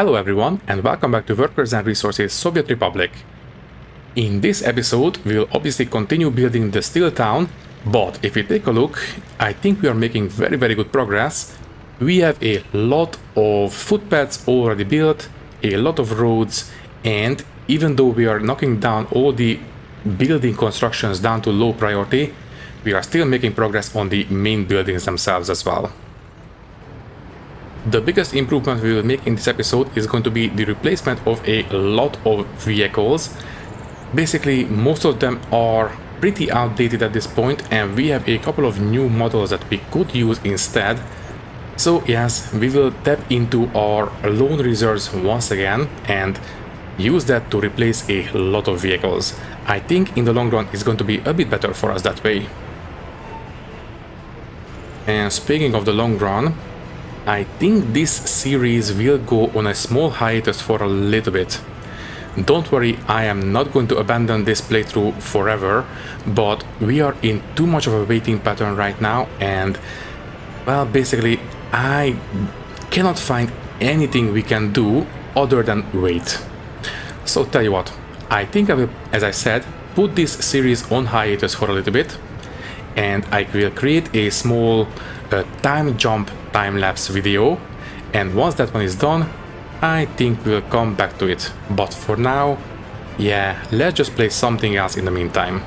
Hello everyone and welcome back to Workers and Resources Soviet Republic. In this episode we'll obviously continue building the steel town, but if we take a look, I think we are making very good progress. We have a lot of footpaths already built, a lot of roads, and even though we are knocking down all the building constructions down to low priority, we are still making progress on the main buildings themselves as well. The biggest improvement we will make in this episode is going to be the replacement of a lot of vehicles. Basically, most of them are pretty outdated at this point, and we have a couple of new models that we could use instead. So yes, we will tap into our loan reserves once again and use that to replace a lot of vehicles. I think in the long run it's going to be a bit better for us that way. And speaking of the long run, I think this series will go on a small hiatus for a little bit. Don't worry, I am not going to abandon this playthrough forever, but we are in too much of a waiting pattern right now, and well, basically I cannot find anything we can do other than wait. So tell you what, I think I will, as I said, put this series on hiatus for a little bit, and I will create a small time jump time-lapse video, and once that one is done, I think we'll come back to it. But for now, yeah, let's just play something else in the meantime.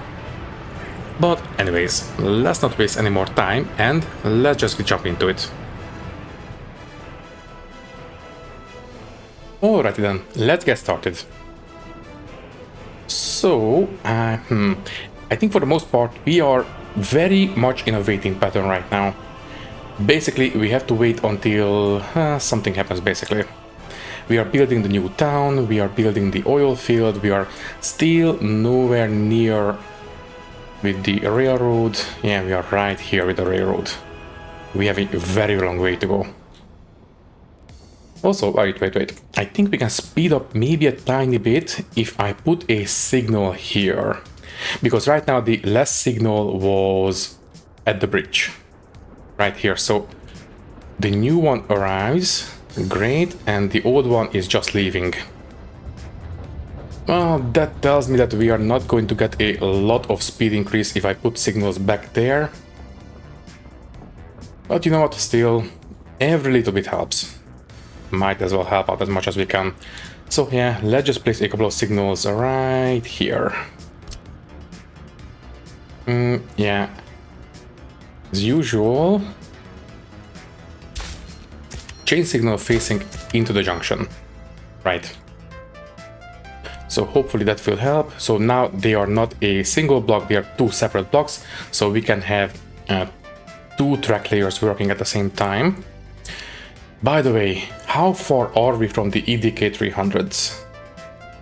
But anyways, let's not waste any more time and let's just jump into it. Alrighty then, let's get started. So, I think for the most part we are very much in a waiting pattern right now. Basically, we have to wait until something happens, basically. We are building the new town, we are building the oil field, we are still nowhere near with the railroad. Yeah, we are right here with the railroad. We have a very long way to go. Also, wait. I think we can speed up maybe a tiny bit if I put a signal here. Because right now the last signal was at the bridge. Right here, so the new one arrives, great, and the old one is just leaving. Well, that tells me that we are not going to get a lot of speed increase if I put signals back there. But you know what, still, every little bit helps. Might as well help out as much as we can. So yeah, let's just place a couple of signals right here. Yeah. As usual, chain signal facing into the junction. Right. So hopefully that will help. So now they are not a single block, they are two separate blocks. So we can have two track layers working at the same time. By the way, how far are we from the EDK300s?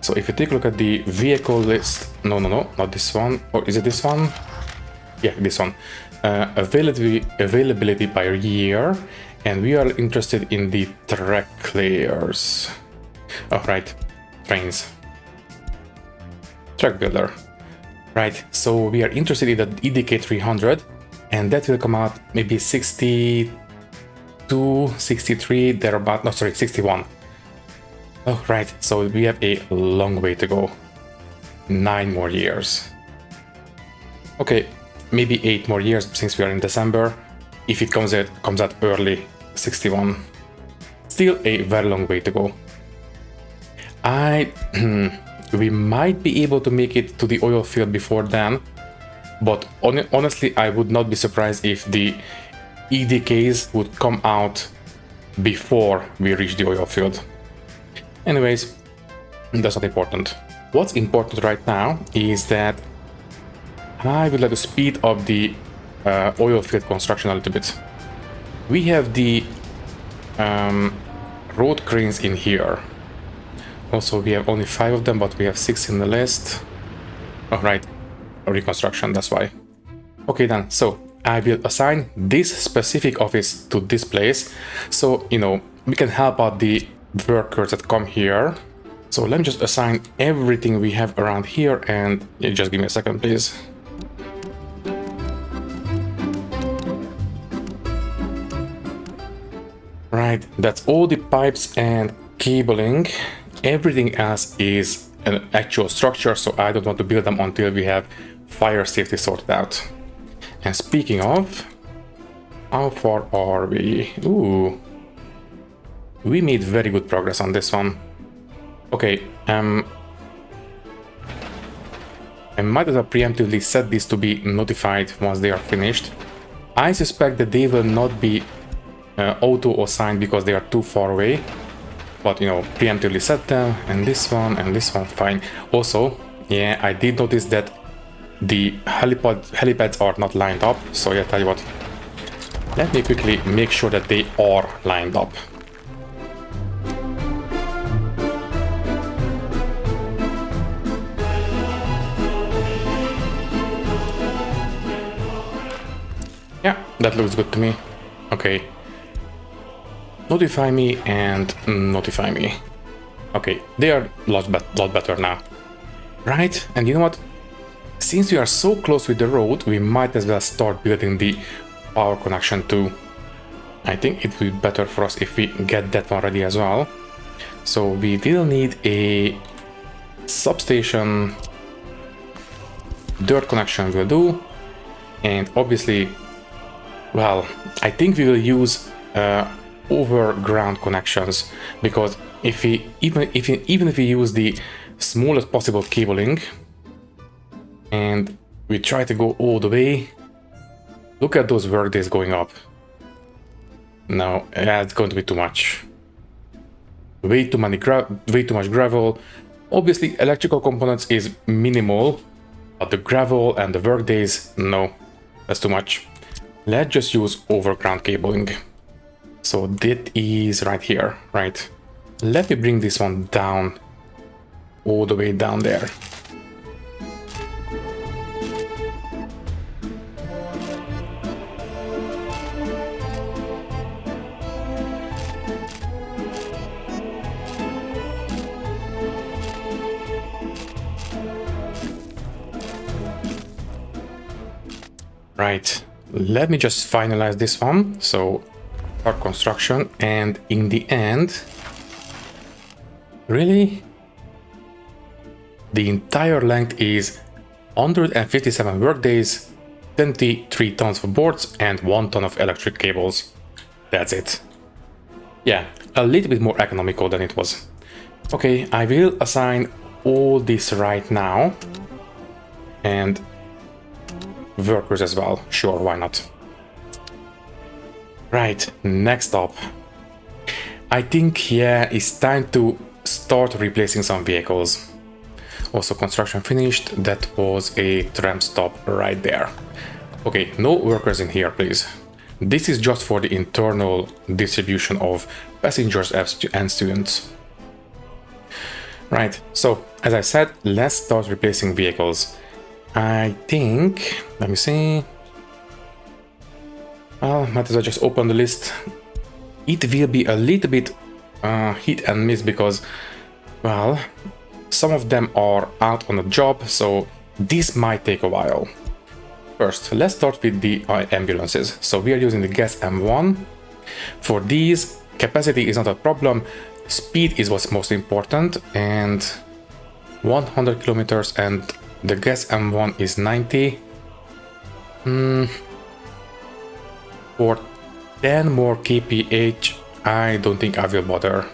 So if you take a look at the vehicle list, no, not this one, or is it this one? Yeah, this one. Availability by year, and we are interested in the track layers. Oh, right, trains. Track builder. Right, so we are interested in the EDK300, and that will come out maybe 62, 63, thereabout, no, sorry, 61. Oh, right, so we have a long way to go. 9 more years. Okay. Maybe 8 more years since we are in December. If it comes out early 61. Still a very long way to go. We might be able to make it to the oil field before then, but honestly I would not be surprised if the EDKs would come out before we reach the oil field. Anyways, that's not important. What's important right now is that I would like to speed up the oil field construction a little bit. We have the road cranes in here. Also, we have only 5 of them, but we have 6 in the list. Oh, right, reconstruction, that's why. Okay then, so I will assign this specific office to this place. So, you know, we can help out the workers that come here. So let me just assign everything we have around here, and just give me a second, please. Right, that's all the pipes and cabling. Everything else is an actual structure, so I don't want to build them until we have fire safety sorted out. And speaking of, how far are we? Ooh, we made very good progress on this one. Okay, I might as well preemptively set these to be notified once they are finished. I suspect that they will not be auto-assigned because they are too far away. But, you know, preemptively set them, and this one, fine. Also, yeah, I did notice that the helipads are not lined up, so yeah, tell you what. Let me quickly make sure that they are lined up. Yeah, that looks good to me. Okay. Notify me and notify me. Okay, they are a lot better now. Right, and you know what? Since we are so close with the road, we might as well start building the power connection too. I think it will be better for us if we get that one ready as well. So we will need a substation. Dirt connection will do. And obviously, well, I think we will use overground connections, because if we even if we use the smallest possible cabling and we try to go all the way, look at those work days going up. No, it's going to be too much. Way too much gravel. Obviously, electrical components is minimal, but the gravel and the work days, no, that's too much. Let's just use overground cabling. So that is right here, right? Let me bring this one down, all the way down there. Right, let me just finalize this one. So start construction, and in the end, really, the entire length is 157 workdays, 23 tons of boards, and 1 ton of electric cables. That's it. Yeah, a little bit more economical than it was. Okay, I will assign all this right now, and workers as well. Sure, why not? Right, next up. I think, yeah, it's time to start replacing some vehicles. Also, construction finished. That was a tram stop right there. Okay, no workers in here, please. This is just for the internal distribution of passengers and students. Right, so as I said, let's start replacing vehicles. I think, let me see. Well, might as well just open the list. It will be a little bit hit and miss because, well, some of them are out on a job, so this might take a while. First, let's start with the ambulances. So we are using the gas M1. For these, capacity is not a problem. Speed is what's most important, and 100 kilometers, and the gas M1 is 90. For 10 more kph, I don't think I will bother.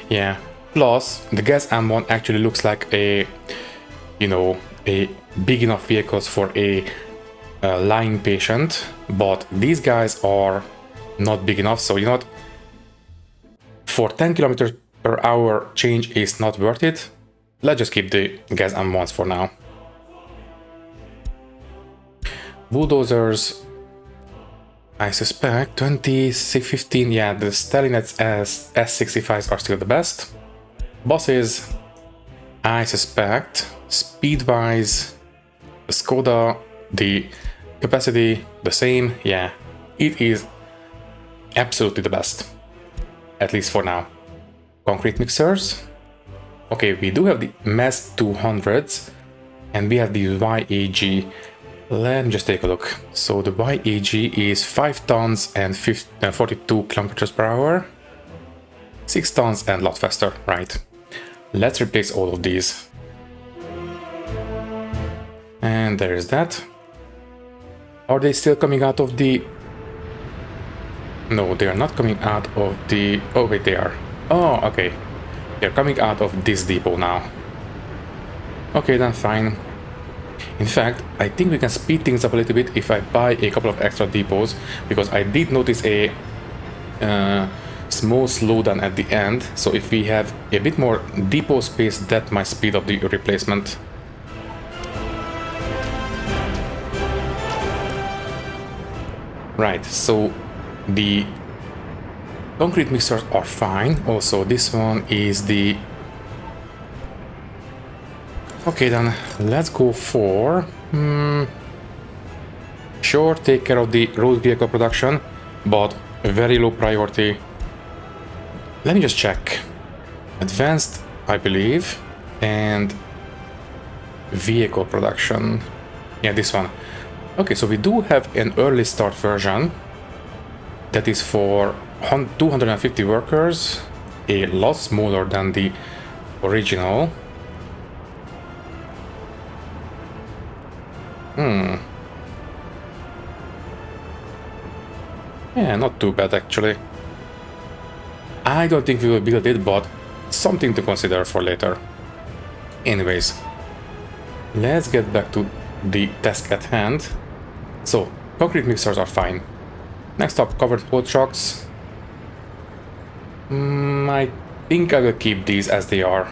Yeah, plus the gas M1 actually looks like a, you know, a big enough vehicles for a lying patient, but these guys are not big enough. So you know what, for 10 kilometers per hour change is not worth it. Let's just keep the gas M1s for now. Bulldozers, I suspect 2015, yeah, the Stalinets as S65s are still the best. Buses, I suspect, speed-wise, the Skoda, the capacity, the same, yeah, it is absolutely the best, at least for now. Concrete mixers, okay, we do have the MES 200s, and we have the YAG. Let me just take a look. So the YAG is 5 tons and 42 kilometers per hour. 6 tons and a lot faster, right. Let's replace all of these. And there is that. Are they still coming out of the... No, they are not coming out of the... Oh wait, they are. Oh, okay. They're coming out of this depot now. Okay, then fine. In fact, I think we can speed things up a little bit if I buy a couple of extra depots, because I did notice a small slowdown at the end, so if we have a bit more depot space, that might speed up the replacement. Right, so the concrete mixers are fine. Also, this one is the... Okay, then let's go for... Sure, take care of the road vehicle production, but very low priority. Let me just check. Advanced, I believe, and vehicle production. Yeah, this one. Okay, so we do have an early start version that is for 250 workers, a lot smaller than the original. Yeah, not too bad actually. I don't think we will build it, but something to consider for later. Anyways, let's get back to the task at hand. So, concrete mixers are fine. Next up, covered haul trucks. I think I will keep these as they are.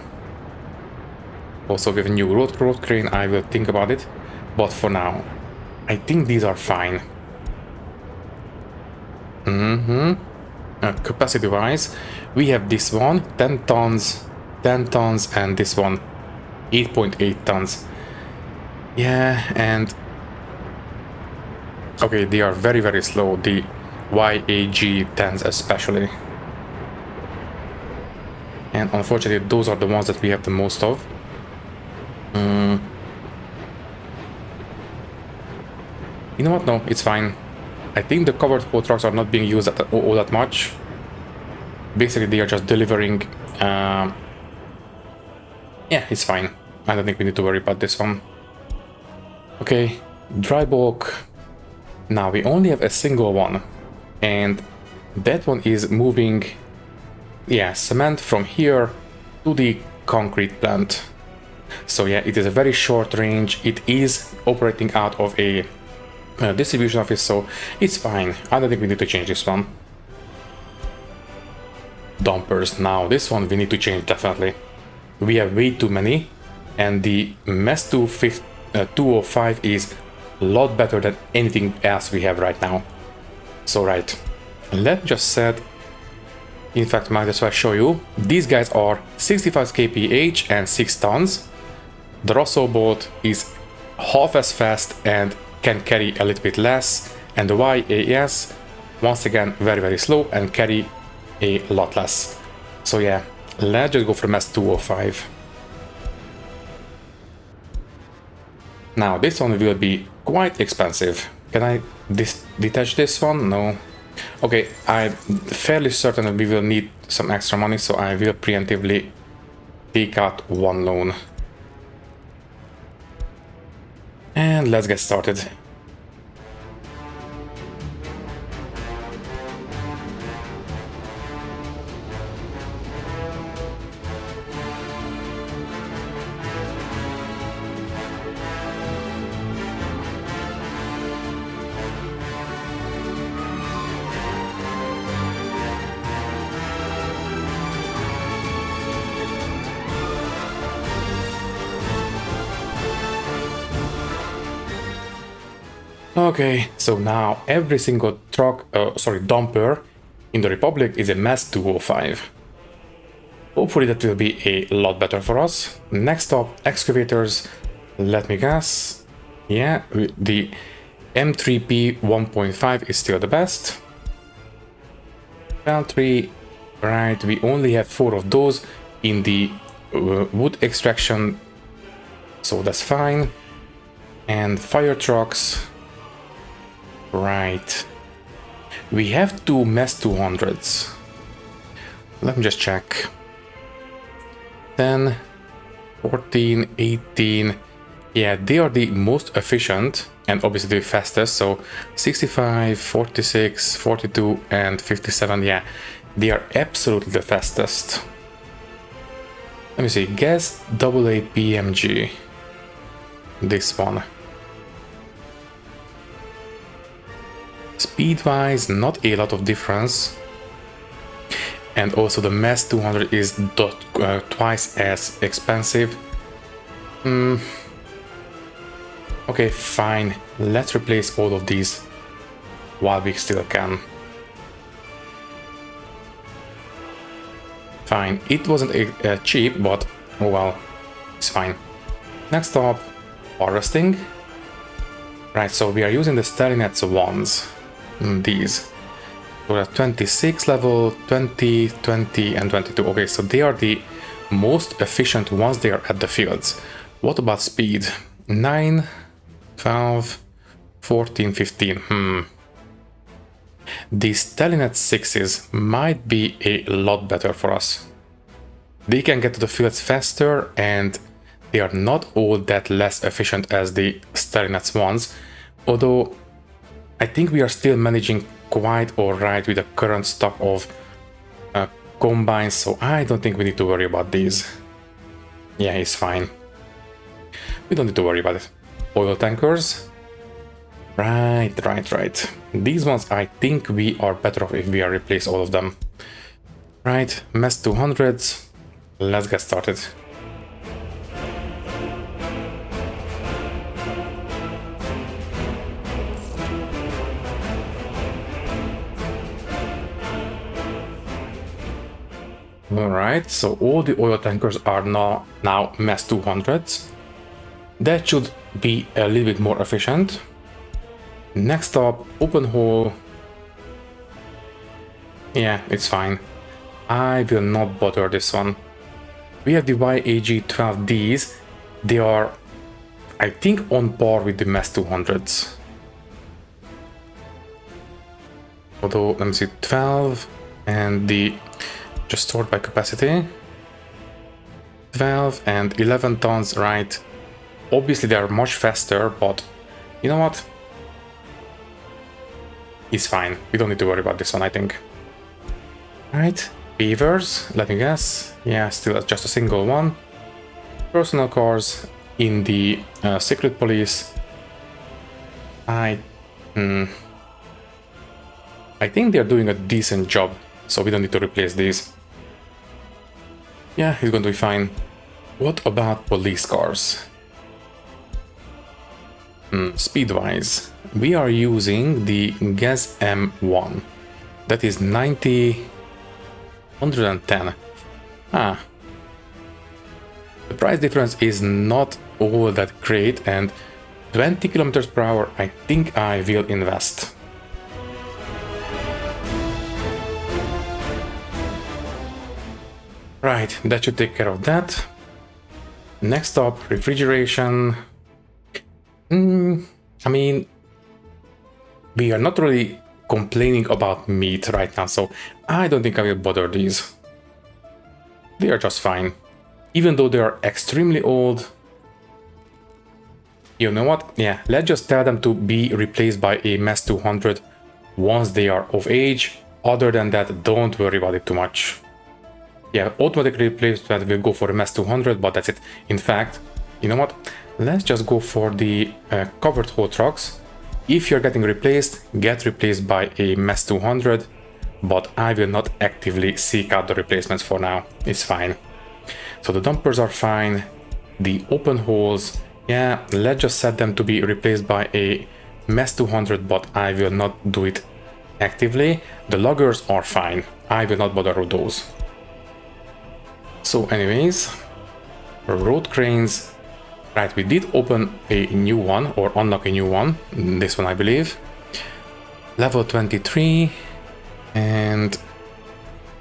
Also, with a new road crane, I will think about it. But for now, I think these are fine. Capacity-wise, we have this one, 10 tons, and this one, 8.8 tons. Yeah, and... Okay, they are very, very slow, the YAG-10s especially. And unfortunately, those are the ones that we have the most of. You know what? No, it's fine. I think the covered haul trucks are not being used all that much. Basically, they are just delivering. Yeah, it's fine. I don't think we need to worry about this one. Okay, dry bulk. Now we only have a single one, and that one is moving, yeah, cement from here to the concrete plant. So yeah, it is a very short range. It is operating out of a distribution office, so it's fine. I don't think we need to change this one. Dumpers. Now this one we need to change definitely. We have way too many, and the MES 205 is a lot better than anything else we have right now. So right, let's just set, in fact might as well show you, these guys are 65 kph and 6 tons. The Russell bolt is half as fast and can carry a little bit less, and the YAS, once again, very, very slow and carry a lot less. So yeah, let's just go for MES 205. Now this one will be quite expensive. Can I detach this one? No. Okay, I'm fairly certain that we will need some extra money, so I will preemptively take out one loan. And let's get started. Okay, so now every single dumper in the Republic is a MES 205. Hopefully that will be a lot better for us. Next up, excavators. Let me guess. Yeah, the M3P 1.5 is still the best. Peltry, right, we only have 4 of those in the wood extraction, so that's fine. And fire trucks. Right. We have 2 MES 200s. let me just check. 10, 14, 18. Yeah, they are the most efficient and obviously the fastest. So 65, 46, 42, and 57. Yeah, they are absolutely the fastest. Let me see. Guess AA PMG. This one. Speed-wise, not a lot of difference. And also the Mass 200 is twice as expensive. Okay, fine. Let's replace all of these while we still can. Fine. It wasn't cheap, but oh well, it's fine. Next up, harvesting. Right, so we are using the Stalinets ones. These. So at 26 level, 20, 20, and 22. Okay, so they are the most efficient once they are at the fields. What about speed? 9, 12, 14, 15. These Stalinet 6s might be a lot better for us. They can get to the fields faster and they are not all that less efficient as the Stalinets ones. Although I think we are still managing quite alright with the current stock of combines, so I don't think we need to worry about these. Yeah, it's fine. We don't need to worry about it. Oil tankers. Right. These ones, I think we are better off if we replace all of them. Right, Mass 200s. Let's get started. Alright, so all the oil tankers are now Mass 200s. That should be a little bit more efficient. Next up, open hole. Yeah, it's fine. I will not bother this one. We have the YAG-12Ds. They are, I think, on par with the Mass 200s. Although, let me see, 12 and the... just sort by capacity. 12 and 11 tons, right. Obviously they are much faster, but you know what? It's fine. We don't need to worry about this one, I think. Right, beavers, let me guess. Yeah, still just a single one. Personal cars in the secret police. I think they're doing a decent job, so we don't need to replace these. Yeah, it's going to be fine. What about police cars? Speed-wise, we are using the Gas M1. That is 90... 110. The price difference is not all that great, and 20 kilometers per hour, I think I will invest. Right, that should take care of that. Next up, refrigeration. I mean, we are not really complaining about meat right now, so I don't think I will bother these. They are just fine. Even though they are extremely old. You know what? Yeah, let's just tell them to be replaced by a Mass 200 once they are of age. Other than that, don't worry about it too much. Yeah, automatic replacement will go for a Mass 200, but that's it. In fact, you know what? Let's just go for the covered haul trucks. If you're getting replaced, get replaced by a Mass 200, but I will not actively seek out the replacements for now. It's fine. So the dumpers are fine. The open holes, yeah, let's just set them to be replaced by a Mass 200, but I will not do it actively. The loggers are fine. I will not bother with those. So anyways, road cranes. Right, we did open a new one, or unlock a new one, this one I believe. Level 23, and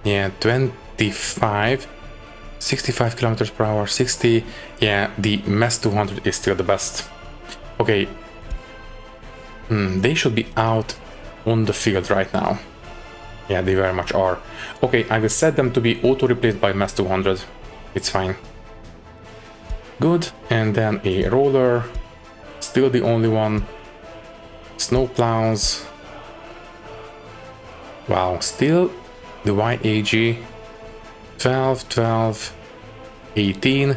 yeah, 25, 65 kilometers per hour, 60, yeah, the Mass 200 is still the best. Okay, they should be out on the field right now. Yeah, they very much are. Okay, I will set them to be auto-replaced by mass 200. It's fine. Good, and then a roller. Still the only one. Snow plows. Wow, still the YAG. 12, 12, 18.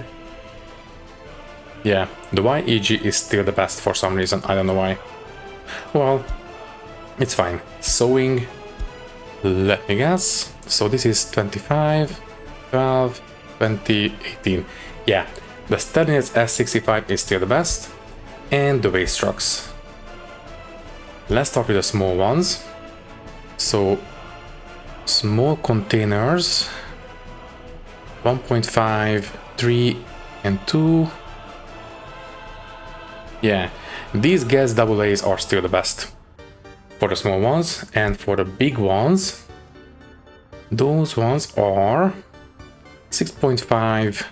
Yeah, the YAG is still the best for some reason, I don't know why. Well, it's fine. Sewing, let me guess. So this is 25, 12, 20, 18. Yeah, the Steadiness S65 is still the best. And the waste trucks. Let's start with the small ones. So, small containers. 1.5, 3, and 2. Yeah, these gas AA's are still the best for the small ones, and for the big ones, those ones are 6.5,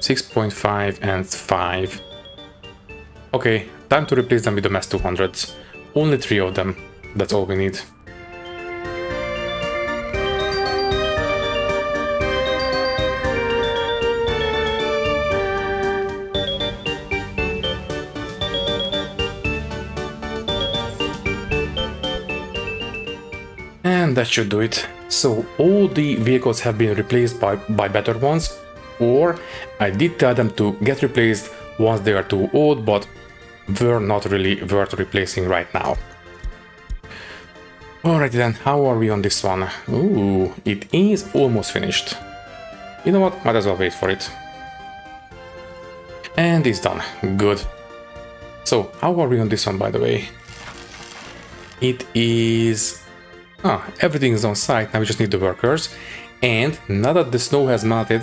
6.5, and 5. Okay, time to replace them with the mass 200s. Only 3 of them, that's all we need. And that should do it. So all the vehicles have been replaced by better ones, or I did tell them to get replaced once they are too old, but were not really worth replacing right now. Alrighty then, how are we on this one? Ooh, it is almost finished. You know what, might as well wait for it. And it's done, good. So, how are we on this one, by the way? It is... everything is on site, now we just need the workers. And now that the snow has melted,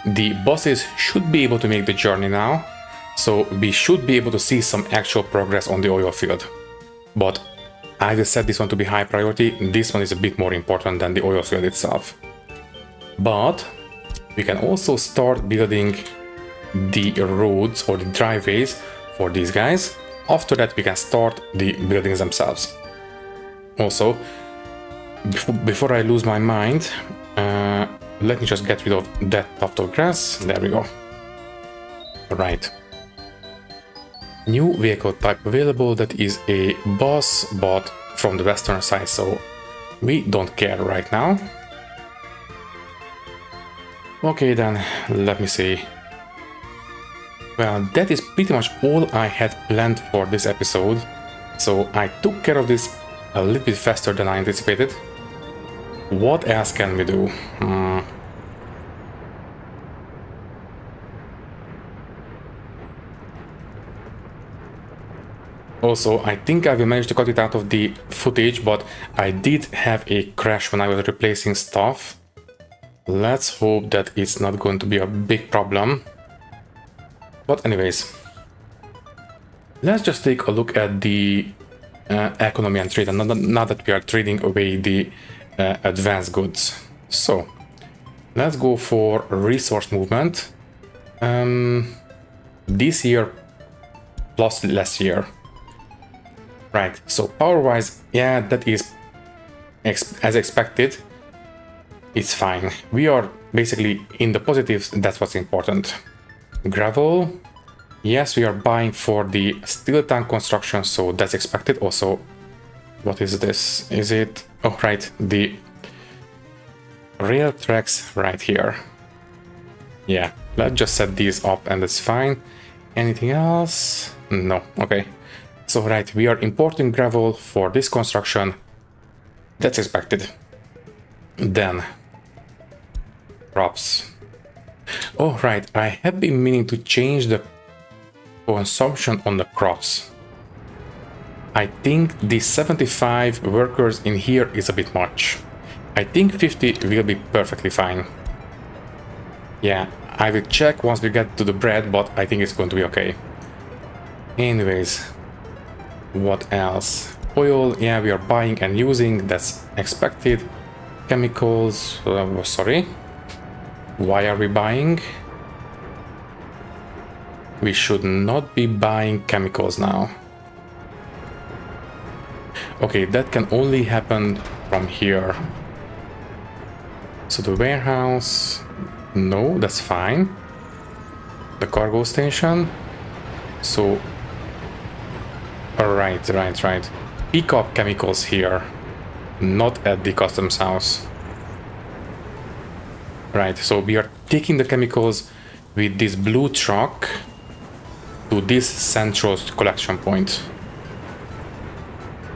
the buses should be able to make the journey now. So we should be able to see some actual progress on the oil field. But I will set this one to be high priority. This one is a bit more important than the oil field itself. But we can also start building the roads or the driveways for these guys. After that we can start the buildings themselves. Also, before I lose my mind, let me just get rid of that tuft of grass. There we go. Right. New vehicle type available, that is a bus, but from the western side, so we don't care right now. Okay then, let me see. Well, that is pretty much all I had planned for this episode, so I took care of this a little bit faster than I anticipated. What else can we do? Also, I think I will manage to cut it out of the footage, but I did have a crash when I was replacing stuff. Let's hope that it's not going to be a big problem. But anyways, let's just take a look at the economy and trade, and now that we are trading away the advanced goods. So, let's go for resource movement. This year plus last year. Right, so power-wise, yeah, that is as expected. It's fine. We are basically in the positives, that's what's important. Gravel. Yes, we are buying for the steel tank construction, so that's expected. Also, what is this? Is it... oh, right, the rail tracks right here. Yeah, let's just set these up and that's fine. Anything else? No, okay. So right, we are importing gravel for this construction. That's expected. Then, crops. Oh right, I have been meaning to change the consumption on the crops. I think the 75 workers in here is a bit much. I think 50 will be perfectly fine. Yeah, I will check once we get to the bread, but I think it's going to be okay. Anyways, what else? Oil, yeah, we are buying and using, that's expected. Chemicals, sorry. Why are we buying? We should not be buying chemicals now. Okay, that can only happen from here. So the warehouse, no, that's fine. The cargo station. So, right. Pick up chemicals here, not at the customs house. Right, so we are taking the chemicals with this blue truck to this central collection point.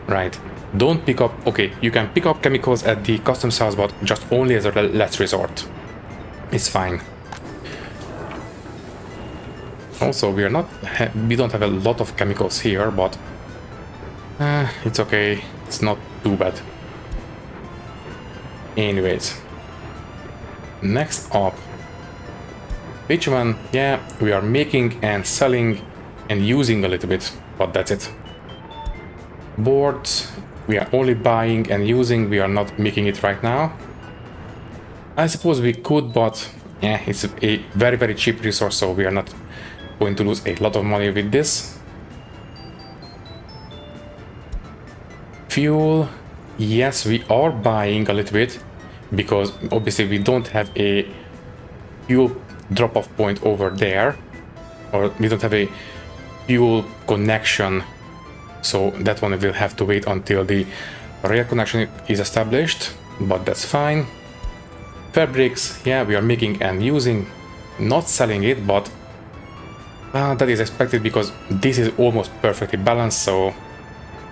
Right, don't pick up, okay, you can pick up chemicals at the customs house, but just only as a last resort. It's fine. Also, we don't have a lot of chemicals here, but it's okay, it's not too bad. Anyways. Next up, bitumen, yeah, we are making and selling and using a little bit, but that's it. Boards, we are only buying and using, we are not making it right now. I suppose we could, but yeah, it's a very, very cheap resource, so we are not going to lose a lot of money with this. Fuel, yes, we are buying a little bit, because obviously we don't have a fuel drop-off point over there, or we don't have a fuel connection, so that one will have to wait until the rail connection is established, but that's fine. Fabrics, yeah, we are making and using, not selling it, but that is expected because this is almost perfectly balanced, so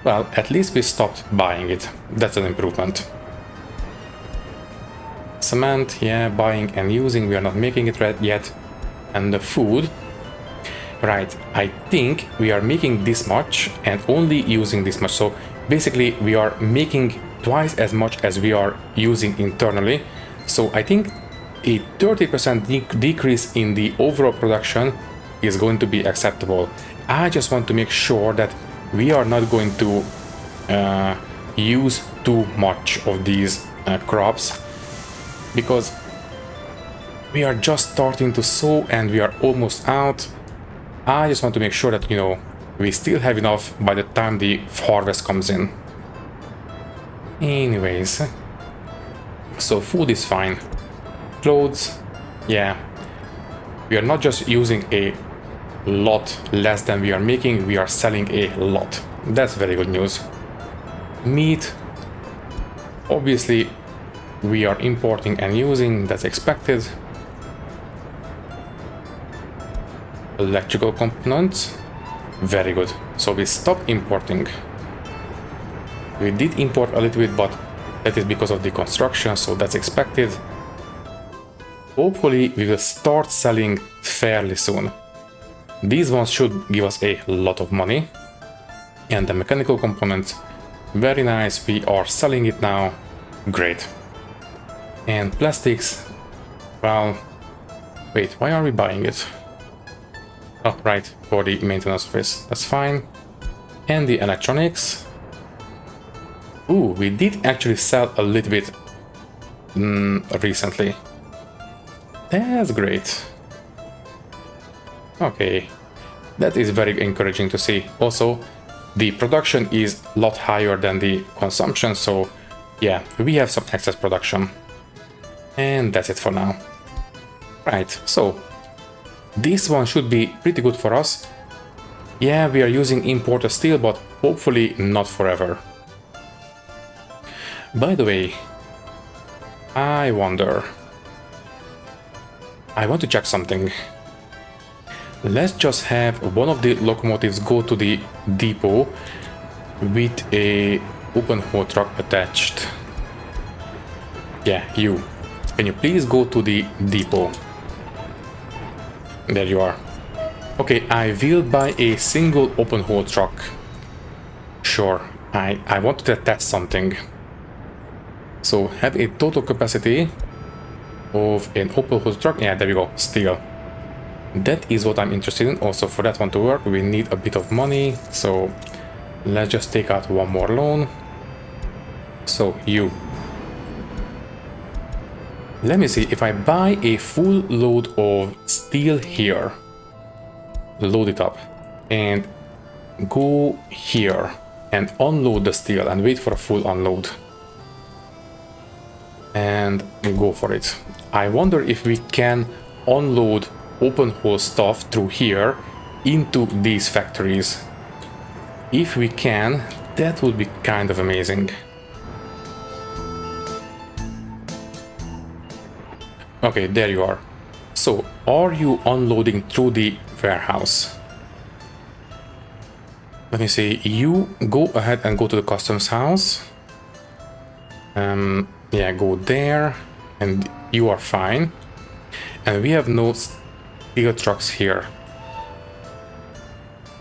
well, at least we stopped buying it. That's an improvement. Cement, yeah, buying and using, we are not making it yet. And the food, right, I think we are making this much and only using this much. So basically we are making twice as much as we are using internally. So I think a 30% decrease in the overall production is going to be acceptable. I just want to make sure that we are not going to use too much of these crops, because we are just starting to sow and we are almost out. I just want to make sure that, you know, we still have enough by the time the harvest comes in. Anyways, so food is fine. Clothes, yeah, we are not just using a lot less than we are making, we are selling a lot. That's very good news. Meat, obviously we are importing and using, that's expected. Electrical components, very good. So we stopped importing. We did import a little bit, but that is because of the construction, so that's expected. Hopefully we will start selling fairly soon. These ones should give us a lot of money. And the mechanical components, very nice, we are selling it now, great. And plastics, well, wait, why are we buying it? Oh, right, for the maintenance office, that's fine. And the electronics. Ooh, we did actually sell a little bit recently. That's great. Okay, that is very encouraging to see. Also, the production is a lot higher than the consumption, so yeah, we have some excess production. And that's it for now. Right, so this one should be pretty good for us. Yeah, we are using imported steel, but hopefully not forever. By the way, I want to check something. Let's just have one of the locomotives go to the depot with a open haul truck attached. Yeah, you. Can you please go to the depot? There you are. Okay, I will buy a single open haul truck. Sure, I wanted to test something. So have a total capacity of an open haul truck. Yeah, there we go, steel. That is what I'm interested in. Also, for that one to work, we need a bit of money. So let's just take out one more loan. So you. Let me see, if I buy a full load of steel here, load it up, and go here and unload the steel and wait for a full unload. and go for it. I wonder if we can unload open hole stuff through here into these factories. If we can, that would be kind of amazing. Okay, there you are. So, are you unloading through the warehouse? Let me see, you go ahead and go to the customs house. Yeah, go there, and you are fine. And we have no steel trucks here.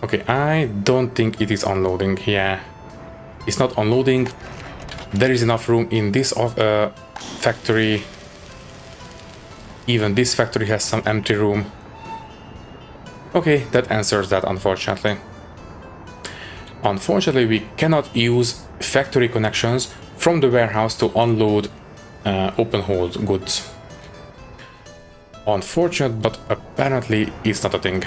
Okay, I don't think it is unloading. Yeah, it's not unloading. There is enough room in this factory. Even this factory has some empty room. Okay, that answers that, unfortunately. Unfortunately, we cannot use factory connections from the warehouse to unload open hole goods. Unfortunate, but apparently it's not a thing.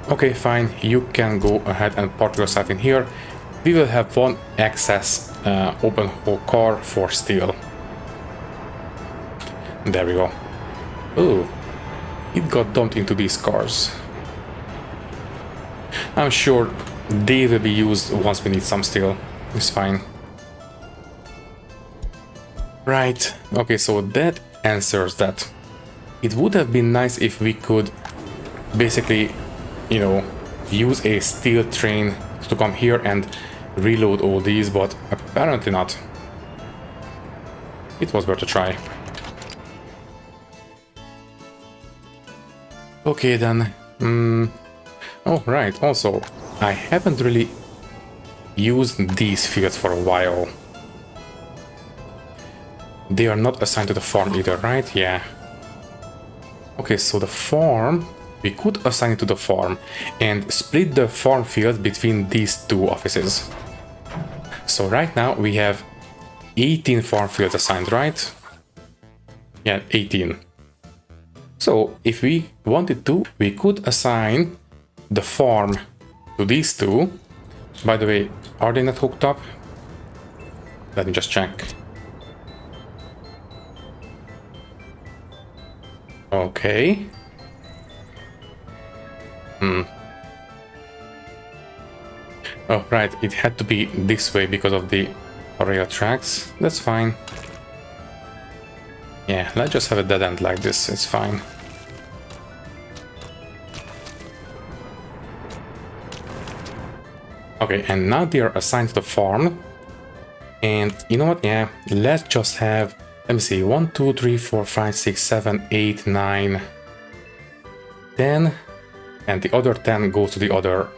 Okay, fine, you can go ahead and park yourself in here. We will have one excess open hole car for steel. There we go. Oh, it got dumped into these cars. I'm sure they will be used once we need some steel. It's fine. Right, okay, so that answers that. It would have been nice if we could basically, you know, use a steel train to come here and reload all these, but apparently not. It was worth a try. Okay then. Oh right, also, I haven't really used these fields for a while. They are not assigned to the farm either, right? Yeah. Okay, so the farm, we could assign it to the farm and split the farm field between these two offices. So right now we have 18 farm fields assigned, right? Yeah, 18. So if we wanted to, we could assign the farm to these two. By the way, are they not hooked up? Let me just check. Okay. Oh, right, it had to be this way because of the rail tracks. That's fine. Yeah, let's just have a dead end like this, it's fine. Okay, and now they are assigned to the farm. And you know what? Yeah, let's just have, let me see, 1, 2, 3, 4, 5, 6, 7, 8, 9, 10. And the other 10 goes to the other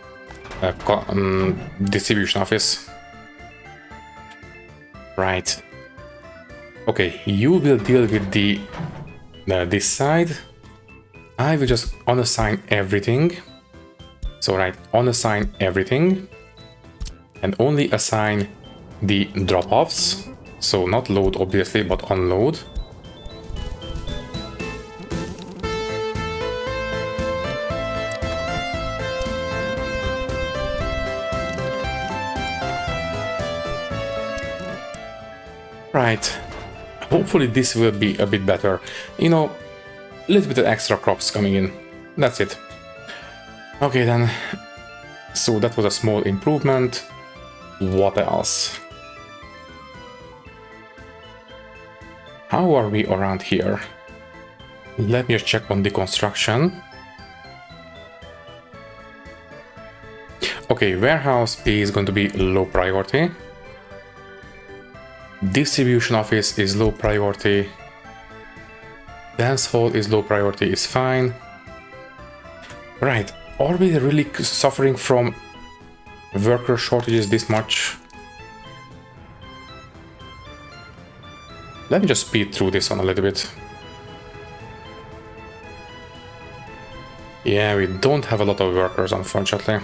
distribution office. Right. Okay, you will deal with the this side. I will just unassign everything. So right, unassign everything. And only assign the drop-offs. So not load obviously, but unload. Right. Hopefully this will be a bit better. You know, a little bit of extra crops coming in. That's it. Okay then. So that was a small improvement. What else? How are we around here? Let me just check on the construction. Okay, warehouse is going to be low priority. Distribution office is low priority. Dance hall is low priority, is fine. Right, are we really suffering from worker shortages this much? Let me just speed through this one a little bit. Yeah, we don't have a lot of workers, unfortunately.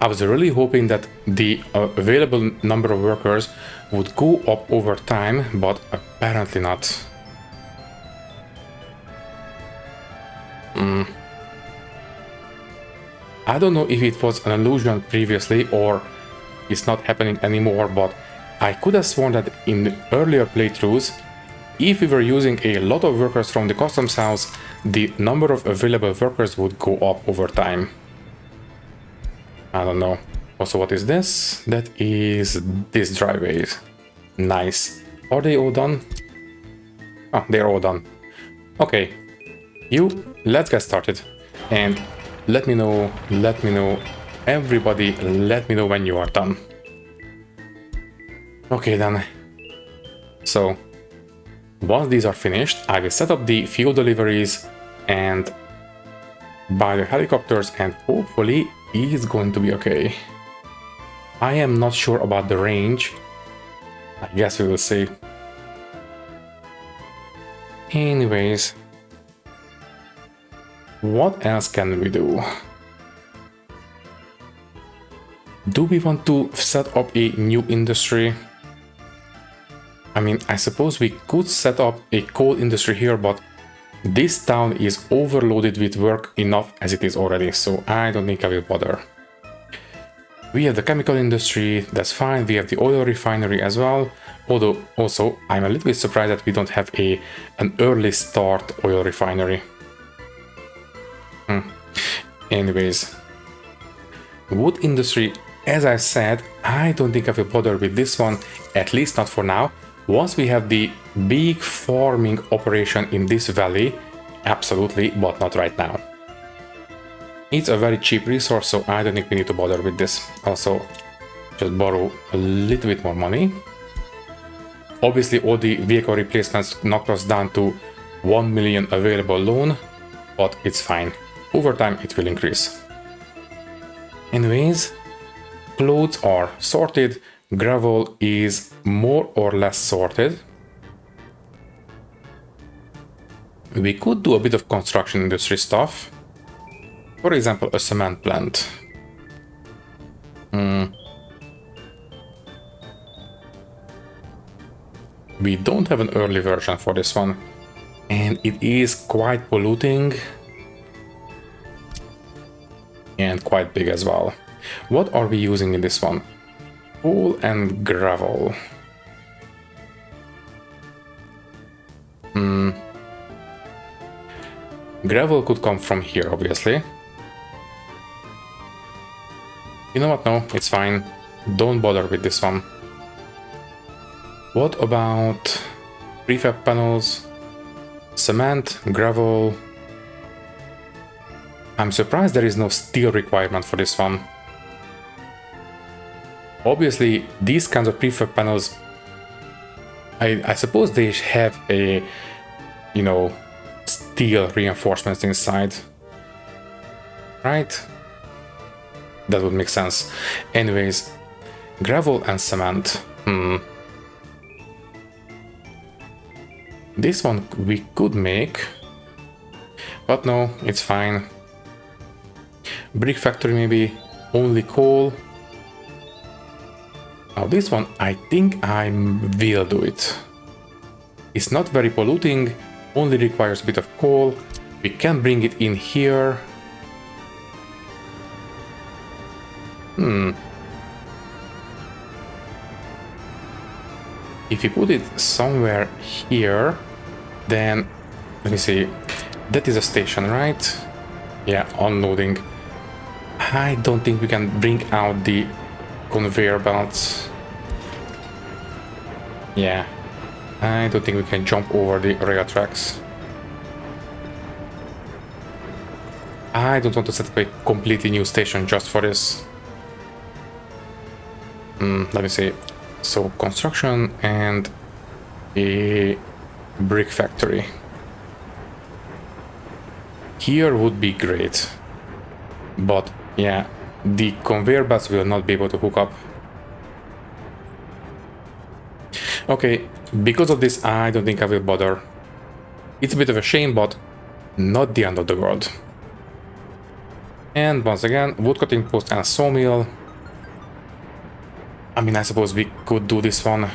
I was really hoping that the available number of workers would go up over time, but apparently not. I don't know if it was an illusion previously or it's not happening anymore, but I could have sworn that in earlier playthroughs, if we were using a lot of workers from the customs house, the number of available workers would go up over time. I don't know. Also, what is this? That is this driveway. Nice. Are they all done? Oh, they're all done. Okay. Let's get started. And let me know, everybody, let me know when you are done. Okay then. So, once these are finished, I will set up the fuel deliveries and buy the helicopters, and hopefully it's going to be okay. I am not sure about the range. I guess we will see. Anyways, what else can we do? Do we want to set up a new industry? I mean, I suppose we could set up a coal industry here, but this town is overloaded with work enough as it is already, so I don't think I will bother. We have the chemical industry, that's fine. We have the oil refinery as well, although also I'm a little bit surprised that we don't have an early start oil refinery. Anyways, wood industry, as I said, I don't think I will bother with this one, at least not for now. Once we have the big farming operation in this valley, absolutely, but not right now. It's a very cheap resource, so I don't think we need to bother with this. Also, just borrow a little bit more money. Obviously, all the vehicle replacements knocked us down to 1 million available loan, but it's fine. Over time, it will increase. Anyways, clothes are sorted. Gravel is more or less sorted. We could do a bit of construction industry stuff. For example, a cement plant. We don't have an early version for this one, and it is quite polluting and quite big as well. What are we using in this one? Coal and gravel. Gravel could come from here, obviously. You know what? No, it's fine. Don't bother with this one. What about prefab panels? Cement, gravel. I'm surprised there is no steel requirement for this one. Obviously, these kinds of prefab panels, I suppose they have a, steel reinforcements inside, right? That would make sense. Anyways, gravel and cement. This one we could make, but no, it's fine. Brick factory maybe, only coal. Now this one, I think I will do it. It's not very polluting, only requires a bit of coal. We can bring it in here. If you put it somewhere here, then, let me see, that is a station, right? Yeah, unloading. I don't think we can bring out the conveyor belts. Yeah, I don't think we can jump over the rail tracks. I don't want to set up a completely new station just for this. Let me see. So construction and a brick factory. Here would be great. But yeah, the conveyor belts will not be able to hook up. Okay, because of this, I don't think I will bother. It's a bit of a shame, but not the end of the world. And once again, woodcutting post and sawmill. I mean, I suppose we could do this one.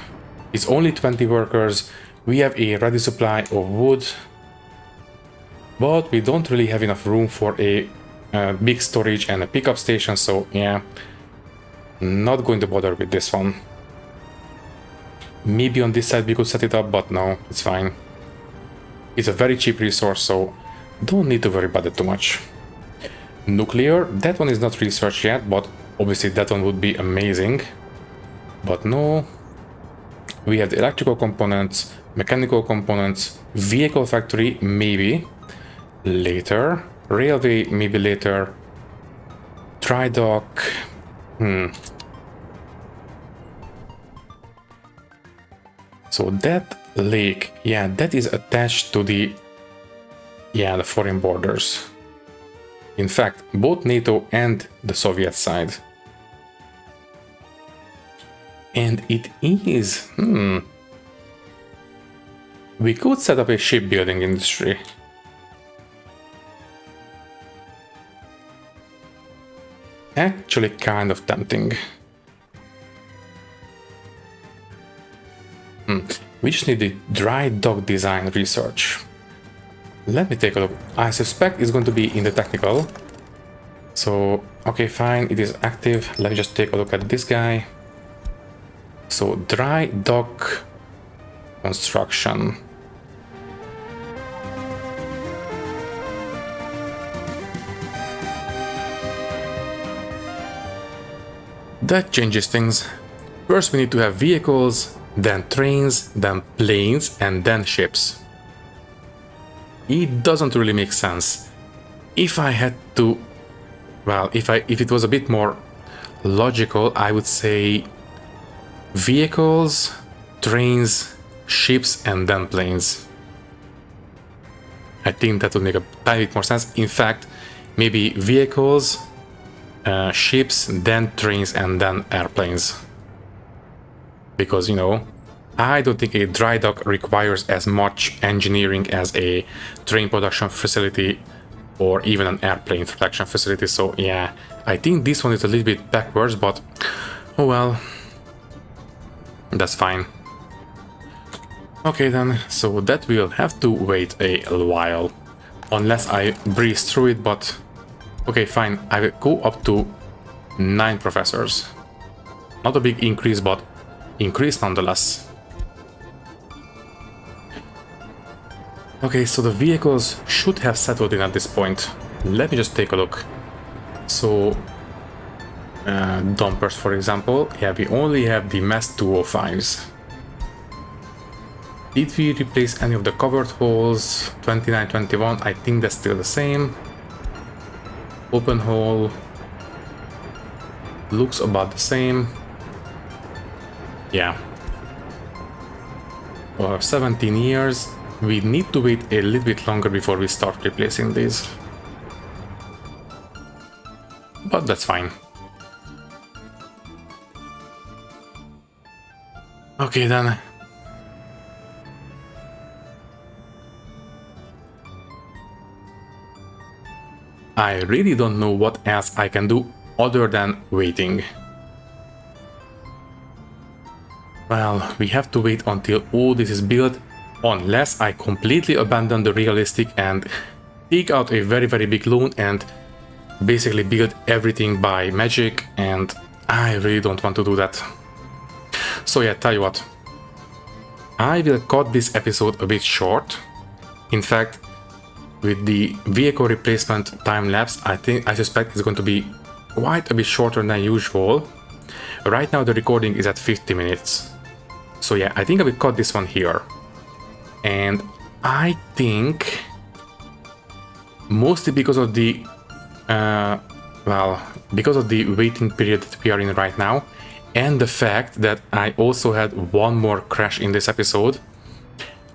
It's only 20 workers. We have a ready supply of wood. But we don't really have enough room for a big storage and a pickup station, so yeah, not going to bother with this one. Maybe on this side we could set it up, but no, it's fine. It's a very cheap resource, so don't need to worry about it too much. Nuclear, that one is not researched yet, but obviously that one would be amazing. But no. We have the electrical components, mechanical components, vehicle factory, maybe later. Railway, maybe later. Dry dock. So that lake, yeah, that is attached to the foreign borders. In fact, both NATO and the Soviet side. And it is, we could set up a shipbuilding industry. Actually kind of tempting. We just need the dry dock design research. Let me take a look. I suspect it's going to be in the technical. So, okay, fine, it is active. Let me just take a look at this guy. So, dry dock construction. That changes things. First we need to have vehicles, then trains, then planes, and then ships. It doesn't really make sense. If I had to, well, if it was a bit more logical, I would say vehicles, trains, ships, and then planes. I think that would make a tiny bit more sense. In fact, maybe vehicles, ships, then trains, and then airplanes. Because, you know, I don't think a dry dock requires as much engineering as a train production facility or even an airplane production facility. So yeah, I think this one is a little bit backwards, but oh well, that's fine. Okay then, so that will have to wait a while, unless I breeze through it, but okay, fine, I will go up to 9 professors. Not a big increase, but increase nonetheless. Okay, so the vehicles should have settled in at this point. Let me just take a look. So, dumpers, for example, yeah, we only have the mass 205s. Did we replace any of the covered holes? 29, 21, I think that's still the same. Open hole looks about the same. Yeah. For 17 years. We need to wait a little bit longer before we start replacing these. But that's fine. Okay then. I really don't know what else I can do other than waiting. Well, we have to wait until all this is built, unless I completely abandon the realistic and take out a very big loan and basically build everything by magic, and I really don't want to do that. So yeah, tell you what, I will cut this episode a bit short. In fact, with the vehicle replacement time lapse, I suspect it's going to be quite a bit shorter than usual. Right now the recording is at 50 minutes. So yeah, I think I will cut this one here. And I think, mostly because of the, because of the waiting period that we are in right now, and the fact that I also had one more crash in this episode,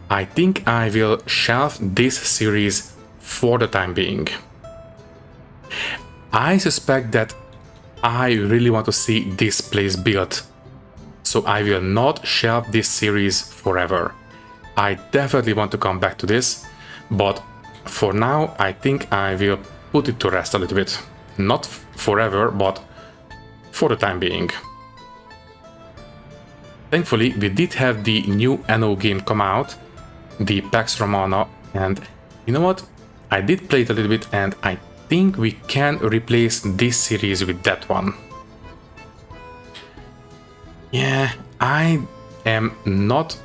I think I will shelve this series for the time being. I suspect that I really want to see this place built, so I will not shelve this series forever. I definitely want to come back to this, but for now I think I will put it to rest a little bit. Not forever, but for the time being. Thankfully, we did have the new NO game come out, the Pax Romana, and you know what? I did play it a little bit, and I think we can replace this series with that one. Yeah, I am not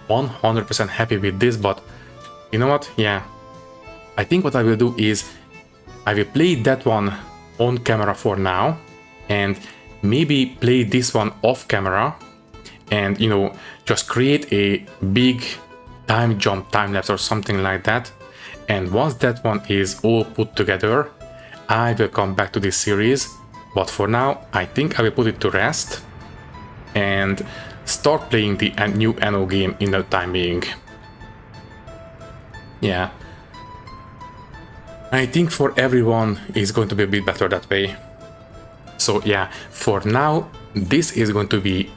100% happy with this, but you know what? Yeah, I think what I will do is I will play that one on camera for now, and maybe play this one off camera, and you know, just create a big time jump time lapse or something like that. And once that one is all put together, I will come back to this series. But for now, I think I will put it to rest and start playing the new NO game in the time being. Yeah, I think for everyone it's going to be a bit better that way. So yeah, for now this is going to be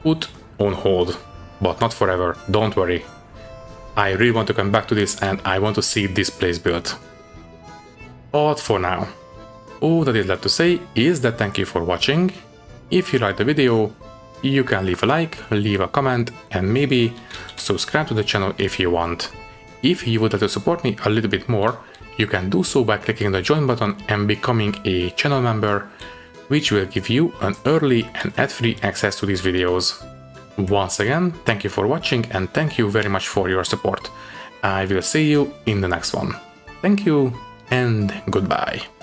put on hold, but not forever, don't worry. I really want to come back to this and I want to see this place built. But for now, all that is left to say is that thank you for watching. If you liked the video, you can leave a like, leave a comment, and maybe subscribe to the channel if you want. If you would like to support me a little bit more, you can do so by clicking the join button and becoming a channel member, which will give you an early and ad-free access to these videos. Once again, thank you for watching and thank you very much for your support. I will see you in the next one. Thank you and goodbye.